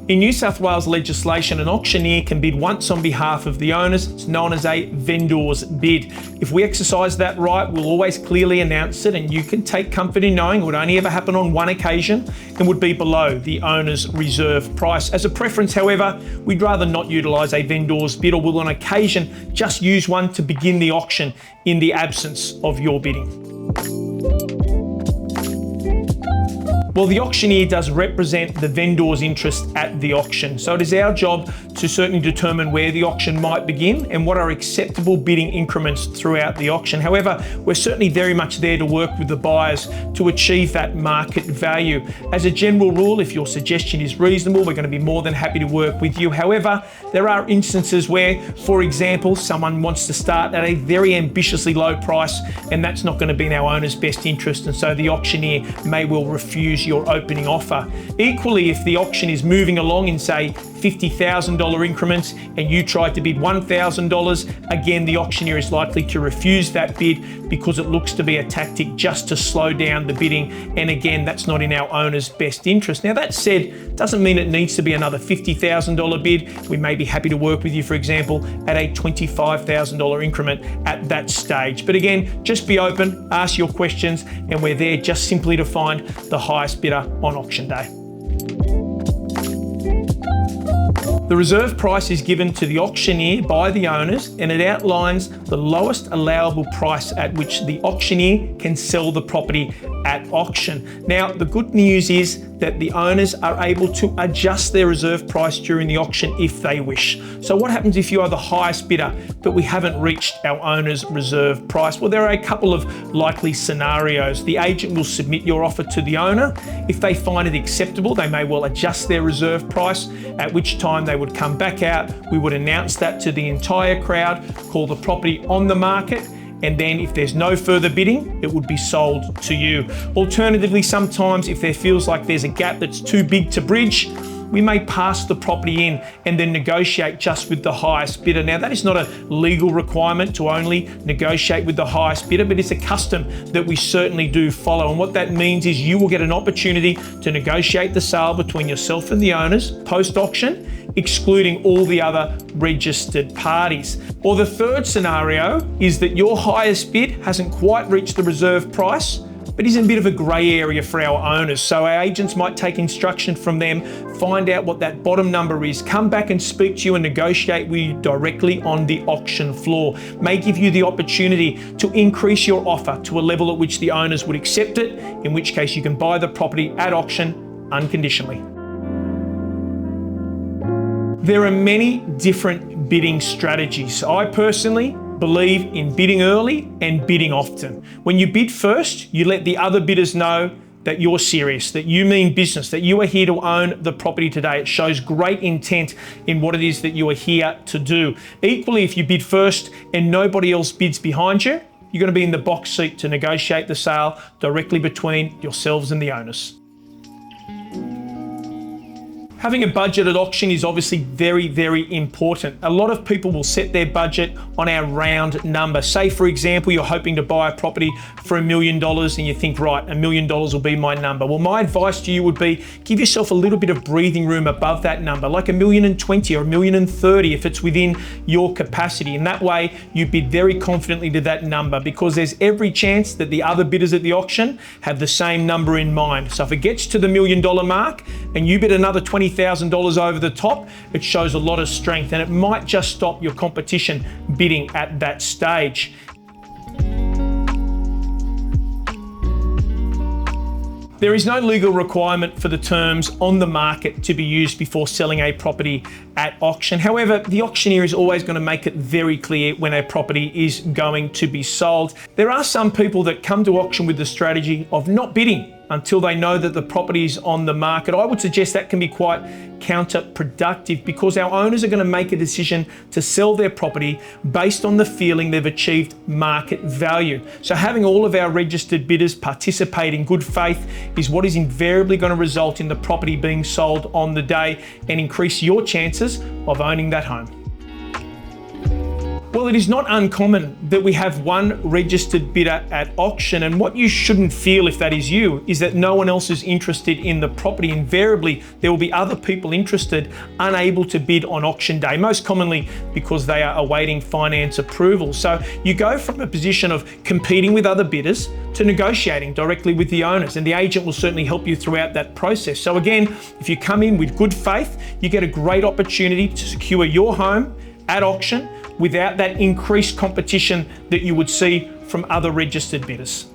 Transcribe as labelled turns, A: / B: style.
A: In New South Wales legislation, an auctioneer can bid once on behalf of the owners. It's known as a vendor's bid. If we exercise that right, we'll always clearly announce it, and you can take comfort in knowing it would only ever happen on one occasion and would be below the owner's reserve price. As a preference, however, we'd rather not utilise a vendor's bid, or will on occasion just use one to begin the auction in the absence of your bidding. Well, the auctioneer does represent the vendor's interest at the auction. So it is our job to certainly determine where the auction might begin and what are acceptable bidding increments throughout the auction. However, we're certainly very much there to work with the buyers to achieve that market value. As a general rule, if your suggestion is reasonable, we're going to be more than happy to work with you. However, there are instances where, for example, someone wants to start at a very ambitiously low price, and that's not going to be in our owner's best interest, and so the auctioneer may well refuse your opening offer. Equally, if the auction is moving along in, say, $50,000 increments and you tried to bid $1,000, again, the auctioneer is likely to refuse that bid because it looks to be a tactic just to slow down the bidding. And again, that's not in our owner's best interest. Now, that said, doesn't mean it needs to be another $50,000 bid. We may be happy to work with you, for example, at a $25,000 increment at that stage. But again, just be open, ask your questions, and we're there just simply to find the highest bidder on auction day. The reserve price is given to the auctioneer by the owners, and it outlines the lowest allowable price at which the auctioneer can sell the property at auction. Now, the good news is that the owners are able to adjust their reserve price during the auction if they wish. So what happens if you are the highest bidder but we haven't reached our owner's reserve price? Well, there are a couple of likely scenarios. The agent will submit your offer to the owner. If they find it acceptable, they may well adjust their reserve price, at which time they would come back out. We would announce that to the entire crowd, call the property on the market, and then if there's no further bidding, it would be sold to you. Alternatively, sometimes if there feels like there's a gap that's too big to bridge, we may pass the property in and then negotiate just with the highest bidder. Now, that is not a legal requirement to only negotiate with the highest bidder, but it's a custom that we certainly do follow. And what that means is you will get an opportunity to negotiate the sale between yourself and the owners post-auction, excluding all the other registered parties. Or the third scenario is that your highest bid hasn't quite reached the reserve price, but is in a bit of a grey area for our owners. So our agents might take instruction from them, find out what that bottom number is, come back and speak to you and negotiate with you directly on the auction floor. May give you the opportunity to increase your offer to a level at which the owners would accept it, in which case you can buy the property at auction unconditionally. There are many different bidding strategies. I personally believe in bidding early and bidding often. When you bid first, you let the other bidders know that you're serious, that you mean business, that you are here to own the property today. It shows great intent in what it is that you are here to do. Equally, if you bid first and nobody else bids behind you, you're going to be in the box seat to negotiate the sale directly between yourselves and the owners. Having a budget at auction is obviously very, very important. A lot of people will set their budget on our round number. Say, for example, you're hoping to buy a property for $1 million and you think, right, $1 million will be my number. Well, my advice to you would be give yourself a little bit of breathing room above that number, like $1,020,000 or $1,030,000 if it's within your capacity. And that way you bid very confidently to that number, because there's every chance that the other bidders at the auction have the same number in mind. So if it gets to the $1 million mark and you bid another $20,000 over the top, it shows a lot of strength, and it might just stop your competition bidding at that stage. There is no legal requirement for the terms on the market to be used before selling a property at auction. However, the auctioneer is always going to make it very clear when a property is going to be sold. There are some people that come to auction with the strategy of not bidding until they know that the property is on the market. I would suggest that can be quite counterproductive, because our owners are going to make a decision to sell their property based on the feeling they've achieved market value. So having all of our registered bidders participate in good faith is what is invariably going to result in the property being sold on the day and increase your chances of owning that home. Well, it is not uncommon that we have one registered bidder at auction, and what you shouldn't feel if that is you is that no one else is interested in the property. Invariably, there will be other people interested, unable to bid on auction day, most commonly because they are awaiting finance approval. So you go from a position of competing with other bidders to negotiating directly with the owners, and the agent will certainly help you throughout that process. So again, if you come in with good faith, you get a great opportunity to secure your home at auction without that increased competition that you would see from other registered bidders.